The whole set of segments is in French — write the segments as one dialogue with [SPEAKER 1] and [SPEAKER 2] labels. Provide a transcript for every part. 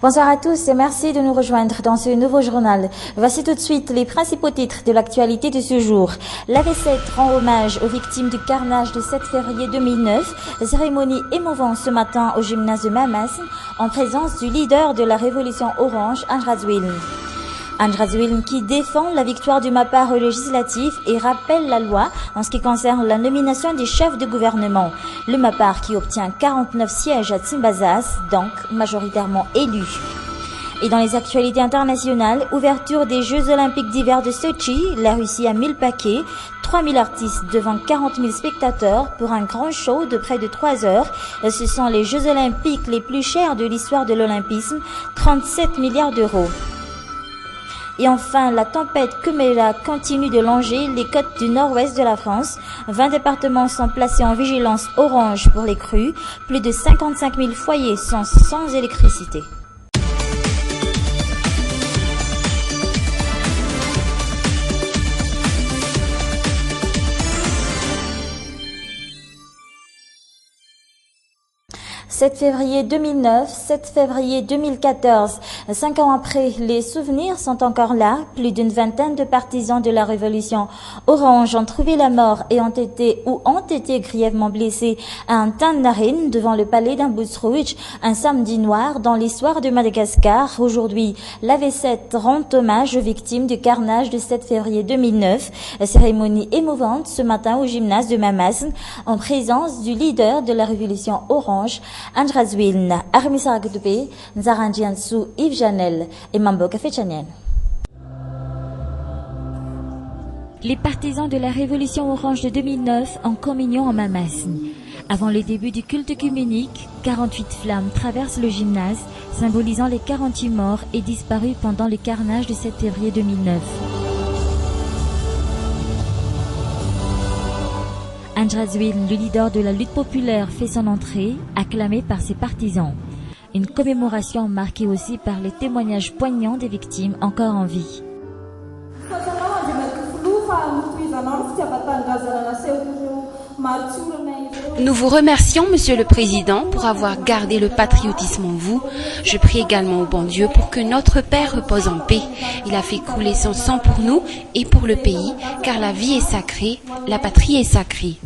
[SPEAKER 1] Bonsoir à tous et merci de nous rejoindre dans ce nouveau journal. Voici tout de suite les principaux titres de l'actualité de ce jour. L'AV7 rend hommage aux victimes du carnage du 7 février 2009. Cérémonie émouvante ce matin au gymnase de Mamassen en présence du leader de la révolution orange, Ange Razouilne. Ange Razouilne qui défend la victoire du MAPAR aux législatives et rappelle la loi en ce qui concerne la nomination des chefs de gouvernement. Le MAPAR qui obtient 49 sièges à Tsimbazas, donc majoritairement élu. Et dans les actualités internationales, ouverture des Jeux Olympiques d'hiver de Sochi, la Russie a 1000 paquets, 3000 artistes devant 40 000 spectateurs pour un grand show de près de 3 heures. Ce sont les Jeux Olympiques les plus chers de l'histoire de l'olympisme, 37 milliards d'euros. Et enfin, la tempête Kumela continue de longer les côtes du nord-ouest de la France. 20 départements sont placés en vigilance orange pour les crues. Plus de 55 000 foyers sont sans électricité. « 7 février 2009, 7 février 2014. 5 ans après, les souvenirs sont encore là. Plus d'une vingtaine de partisans de la révolution orange ont trouvé la mort et ont été grièvement blessés à un Tannarin devant le palais d'Ambusrouch, un samedi noir dans l'histoire de Madagascar. Aujourd'hui, l'AV7 rend hommage aux victimes du carnage du 7 février 2009. Cérémonie émouvante ce matin au gymnase de Mamassen en présence du leader de la révolution orange, Ange Razouilne, Armisa Gdoupe, Nzaranjiansou, Yves Janel et Mambo Café Chanel. Les partisans de la révolution orange de 2009 en communion en Mamassen. Avant le début du culte œcuménique, 48 flammes traversent le gymnase, symbolisant les 48 morts et disparus pendant le carnage du 7 février 2009. Ange Razouilne, le leader de la lutte populaire, fait son entrée, acclamé par ses partisans. Une commémoration marquée aussi par les témoignages poignants des victimes encore en vie.
[SPEAKER 2] Nous vous remercions, Monsieur le Président, pour avoir gardé le patriotisme en vous. Je prie également au bon Dieu pour que notre Père repose en paix. Il a fait couler son sang pour nous et pour le pays, car la vie est sacrée, la patrie est sacrée.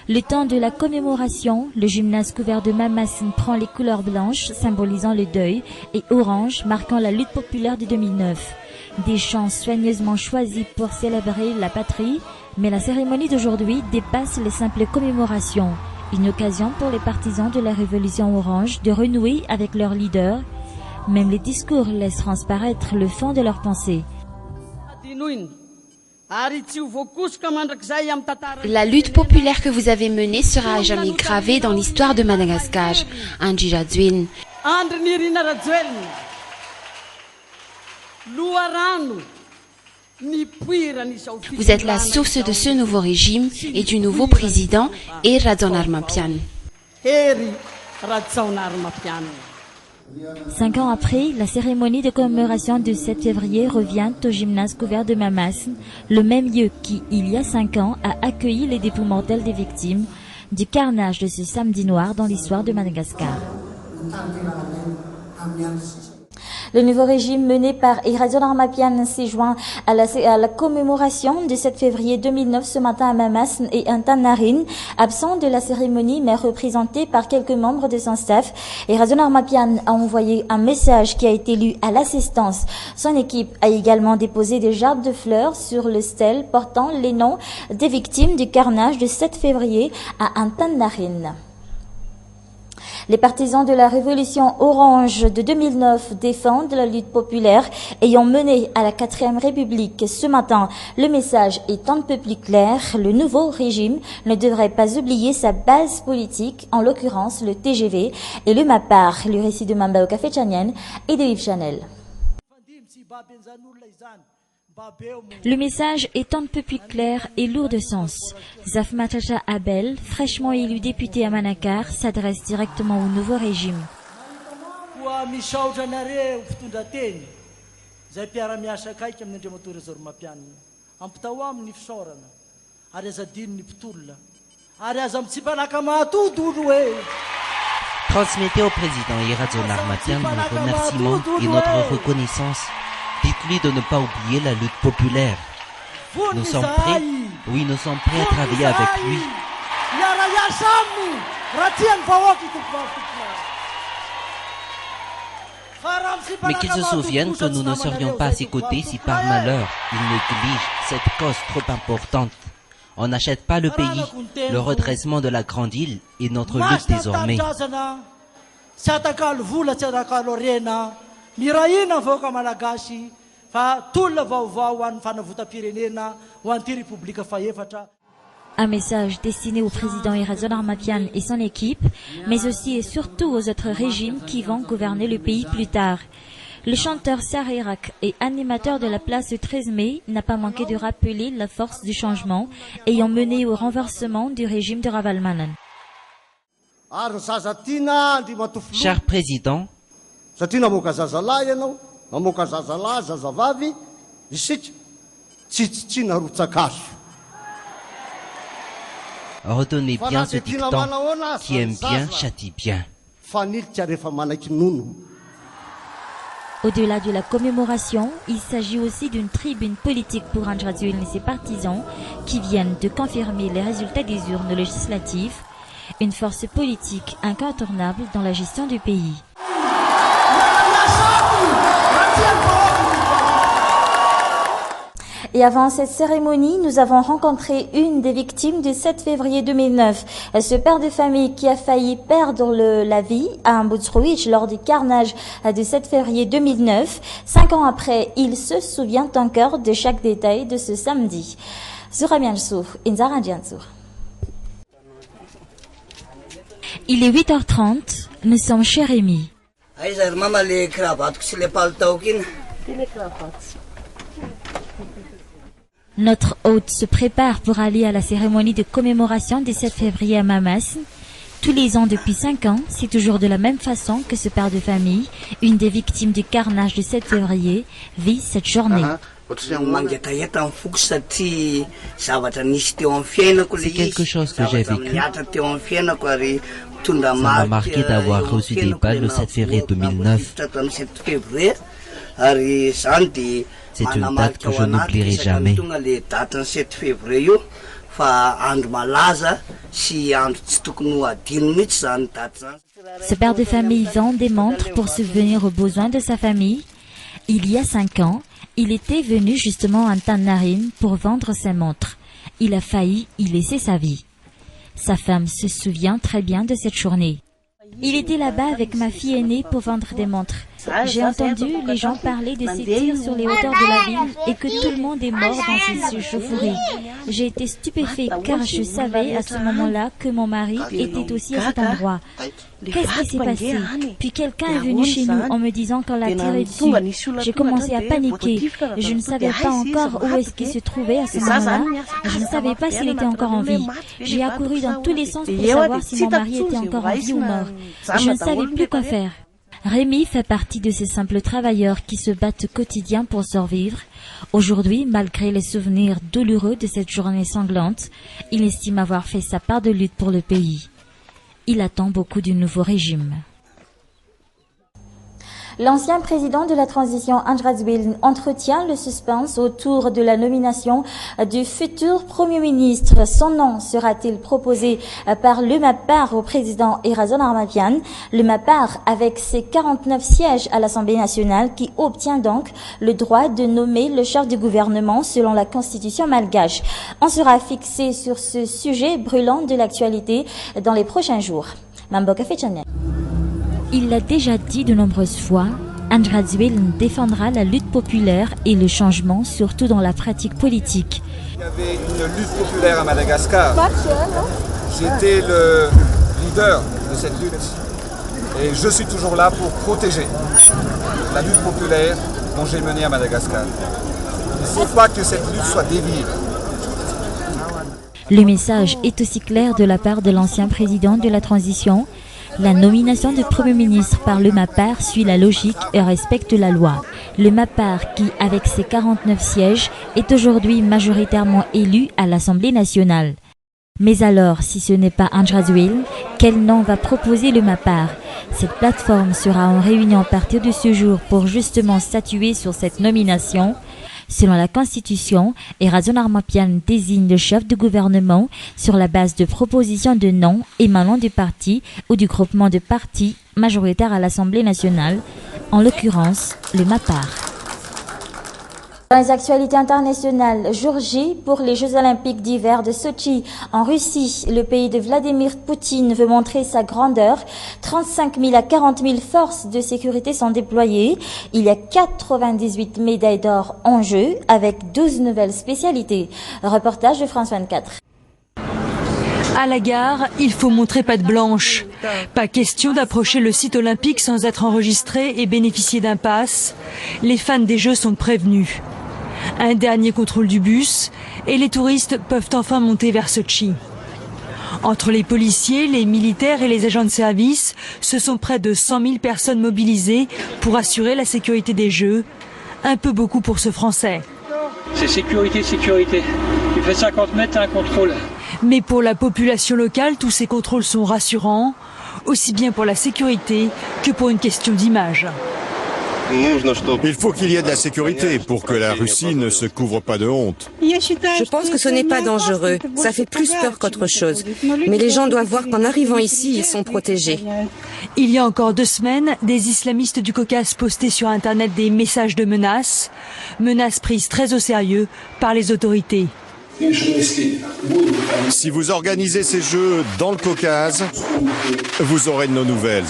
[SPEAKER 1] Le temps de la commémoration, le gymnase couvert de Mamassen prend les couleurs blanches, symbolisant le deuil, et orange, marquant la lutte populaire de 2009. Des chants soigneusement choisis pour célébrer la patrie, mais la cérémonie d'aujourd'hui dépasse les simples commémorations. Une occasion pour les partisans de la révolution orange de renouer avec leur leader. Même les discours laissent transparaître le fond de leurs pensées.
[SPEAKER 2] La lutte populaire que vous avez menée sera à jamais gravée dans l'histoire de Madagascar. Ange Razouilne. Vous êtes la source de ce nouveau régime et du nouveau président, et Radzonarmapian.
[SPEAKER 1] 5 ans après, la cérémonie de commémoration du 7 février revient au gymnase couvert de Mamassen, le même lieu qui, il y a 5 ans, a accueilli les dépouilles mortelles des victimes du carnage de ce samedi noir dans l'histoire de Madagascar. Le nouveau régime mené par Radzonarmapian s'est joint à la commémoration du 7 février 2009 ce matin à Mamassen et un Tannarin, absent de la cérémonie mais représenté par quelques membres de son staff. Radzonarmapian a envoyé un message qui a été lu à l'assistance. Son équipe a également déposé des gerbes de fleurs sur le stèle portant les noms des victimes du carnage du 7 février à un Tannarin. Les partisans de la révolution orange de 2009 défendent la lutte populaire ayant mené à la 4e République ce matin. Le message est un peu plus clair. Le nouveau régime ne devrait pas oublier sa base politique, en l'occurrence le TGV et le MAPAR. Le récit de Mamba au Café Chanel et de Yves Chanel. Le message est un peu plus clair et lourd de sens. Zafmatacha Abel, fraîchement élu député à Manakar, s'adresse directement au nouveau régime.
[SPEAKER 3] Transmettez au président Irazon Armatian nos remerciements et notre reconnaissance. Dites-lui de ne pas oublier la lutte populaire. Nous sommes prêts, oui, nous sommes prêts à travailler avec lui. Mais qu'il se souvienne que nous ne serions pas à ses côtés si par malheur il néglige cette cause trop importante. On n'achète pas le pays. Le redressement de la grande île est notre lutte désormais.
[SPEAKER 1] Un message destiné au président Irazon Armatian et son équipe, mais aussi et surtout aux autres régimes qui vont gouverner le pays plus tard. Le chanteur Sarirak et animateur de la place 13 mai n'a pas manqué de rappeler la force du changement ayant mené au renversement du régime de Ravalomanana.
[SPEAKER 3] Cher président, retenez bien ce dicton, qui aime bien châtie bien.
[SPEAKER 1] Au-delà de la commémoration, il s'agit aussi d'une tribune politique pour Andradzuil et ses partisans qui viennent de confirmer les résultats des urnes législatives, une force politique incontournable dans la gestion du pays. Et avant cette cérémonie, nous avons rencontré une des victimes du 7 février 2009. Ce père de famille qui a failli perdre la vie à Mboutsrouich lors du carnage du 7 février 2009. 5 ans après, il se souvient encore de chaque détail de ce samedi. Il est 8h30, nous sommes chez Rémi. Notre hôte se prépare pour aller à la cérémonie de commémoration du 7 février à Mamas. Tous les ans depuis 5 ans, c'est toujours de la même façon que ce père de famille, une des victimes du carnage du 7 février, vit cette journée.
[SPEAKER 3] C'est quelque chose que j'ai vécu. Ça m'a marqué d'avoir reçu des balles le 7 février 2009. C'est une date que je n'oublierai jamais.
[SPEAKER 1] Ce père de famille vend des montres pour subvenir aux besoins de sa famille. Il y a 5 ans, il était venu justement à Tanarine pour vendre ses montres. Il a failli y laisser sa vie. Sa femme se souvient très bien de cette journée. Il était là-bas avec ma fille aînée pour vendre des montres. J'ai entendu les gens parler de ces tirs sur les hauteurs de la ville et que tout le monde est mort dans ces chauffourées. J'ai été stupéfait car je savais à ce moment-là que mon mari était aussi à cet endroit. Qu'est-ce qui s'est passé? Puis quelqu'un est venu chez nous en me disant qu'on l'a tiré dessus. J'ai commencé à paniquer. Je ne savais pas encore où est-ce qu'il se trouvait à ce moment-là. Je ne savais pas s'il était encore en vie. J'ai accouru dans tous les sens pour savoir si mon mari était encore en vie ou mort. Je ne savais plus quoi faire. Rémi fait partie de ces simples travailleurs qui se battent au quotidien pour survivre. Aujourd'hui, malgré les souvenirs douloureux de cette journée sanglante, il estime avoir fait sa part de lutte pour le pays. Il attend beaucoup du nouveau régime. L'ancien président de la transition Andradzuil entretient le suspense autour de la nomination du futur Premier ministre. Son nom sera-t-il proposé par le MAPAR au président Irazon Armatian? Le MAPAR avec ses 49 sièges à l'Assemblée nationale qui obtient donc le droit de nommer le chef du gouvernement selon la constitution malgache. On sera fixé sur ce sujet brûlant de l'actualité dans les prochains jours. Mamboka Fechane. Il l'a déjà dit de nombreuses fois, Andradzuil défendra la lutte populaire et le changement, surtout dans la pratique politique.
[SPEAKER 4] Il y avait une lutte populaire à Madagascar. J'étais le leader de cette lutte et je suis toujours là pour protéger la lutte populaire dont j'ai menée à Madagascar. Il ne faut pas que cette lutte soit déviée.
[SPEAKER 1] Le message est aussi clair de la part de l'ancien président de la transition. La nomination du Premier ministre par le MAPAR suit la logique et respecte la loi. Le MAPAR, qui avec ses 49 sièges, est aujourd'hui majoritairement élu à l'Assemblée nationale. Mais alors, si ce n'est pas Andrazuil, quel nom va proposer le MAPAR? Cette plateforme sera en réunion à partir de ce jour pour justement statuer sur cette nomination. Selon la Constitution, Erason Armapian désigne le chef de gouvernement sur la base de propositions de noms émanant du parti ou du groupement de partis majoritaire à l'Assemblée nationale, en l'occurrence le MAPAR.
[SPEAKER 5] Dans les actualités internationales, jour J pour les Jeux Olympiques d'hiver de Sochi en Russie. Le pays de Vladimir Poutine veut montrer sa grandeur. 35 000 à 40 000 forces de sécurité sont déployées. Il y a 98 médailles d'or en jeu avec 12 nouvelles spécialités. Reportage de France 24.
[SPEAKER 6] À la gare, il faut montrer patte blanche. Pas question d'approcher le site olympique sans être enregistré et bénéficier d'un pass. Les fans des Jeux sont prévenus. Un dernier contrôle du bus et les touristes peuvent enfin monter vers Sochi. Entre les policiers, les militaires et les agents de service, ce sont près de 100 000 personnes mobilisées pour assurer la sécurité des Jeux. Un peu beaucoup pour ce Français.
[SPEAKER 7] C'est sécurité, sécurité. Tu fais 50 mètres, t'as un contrôle.
[SPEAKER 6] Mais pour la population locale, tous ces contrôles sont rassurants, aussi bien pour la sécurité que pour une question d'image.
[SPEAKER 8] Il faut qu'il y ait de la sécurité pour que la Russie ne se couvre pas de honte.
[SPEAKER 9] Je pense que ce n'est pas dangereux. Ça fait plus peur qu'autre chose. Mais les gens doivent voir qu'en arrivant ici, ils sont protégés.
[SPEAKER 6] Il y a encore 2 semaines, des islamistes du Caucase postaient sur Internet des messages de menaces. Menaces prises très au sérieux par les autorités.
[SPEAKER 8] Si vous organisez ces Jeux dans le Caucase, vous aurez de nos nouvelles.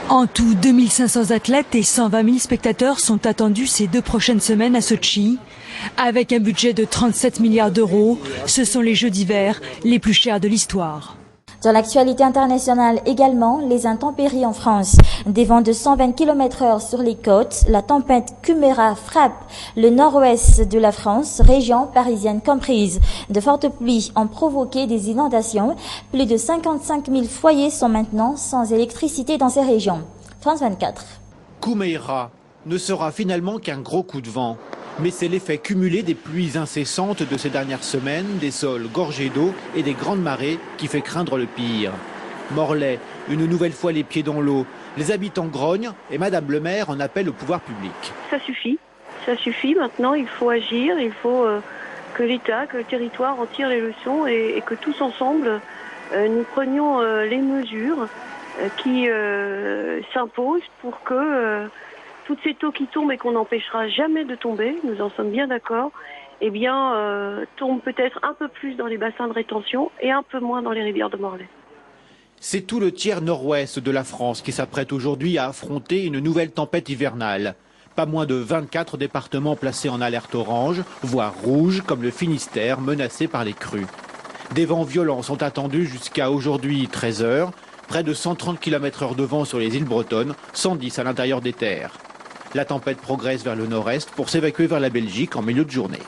[SPEAKER 6] En tout, 2500 athlètes et 120 000 spectateurs sont attendus ces 2 prochaines semaines à Sochi. Avec un budget de 37 milliards d'euros, ce sont les Jeux d'hiver les plus chers de l'histoire.
[SPEAKER 5] Dans l'actualité internationale également, les intempéries en France. Des vents de 120 km/h sur les côtes, la tempête Kumera frappe le nord-ouest de la France, région parisienne comprise. De fortes pluies ont provoqué des inondations. Plus de 55 000 foyers sont maintenant sans électricité dans ces régions. France 24.
[SPEAKER 10] Kumeira ne sera finalement qu'un gros coup de vent. Mais c'est l'effet cumulé des pluies incessantes de ces dernières semaines, des sols gorgés d'eau et des grandes marées qui fait craindre le pire. Morlaix, une nouvelle fois les pieds dans l'eau. Les habitants grognent et Madame le maire en appelle au pouvoir public.
[SPEAKER 11] Ça suffit maintenant, il faut agir, il faut que l'État, que le territoire en tire les leçons et que tous ensemble, nous prenions les mesures qui s'imposent pour que... toute cette eau qui tombe et qu'on n'empêchera jamais de tomber, nous en sommes bien d'accord, eh bien, tombe peut-être un peu plus dans les bassins de rétention et un peu moins dans les rivières de Morlaix.
[SPEAKER 10] C'est tout le tiers nord-ouest de la France qui s'apprête aujourd'hui à affronter une nouvelle tempête hivernale. Pas moins de 24 départements placés en alerte orange, voire rouge, comme le Finistère, menacé par les crues. Des vents violents sont attendus jusqu'à aujourd'hui 13 h, près de 130 km/h de vent sur les îles bretonnes, 110 à l'intérieur des terres. La tempête progresse vers le nord-est pour s'évacuer vers la Belgique en milieu de journée.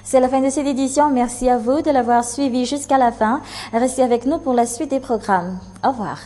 [SPEAKER 5] C'est la fin de cette édition. Merci à vous de l'avoir suivi jusqu'à la fin. Restez avec nous pour la suite des programmes. Au revoir.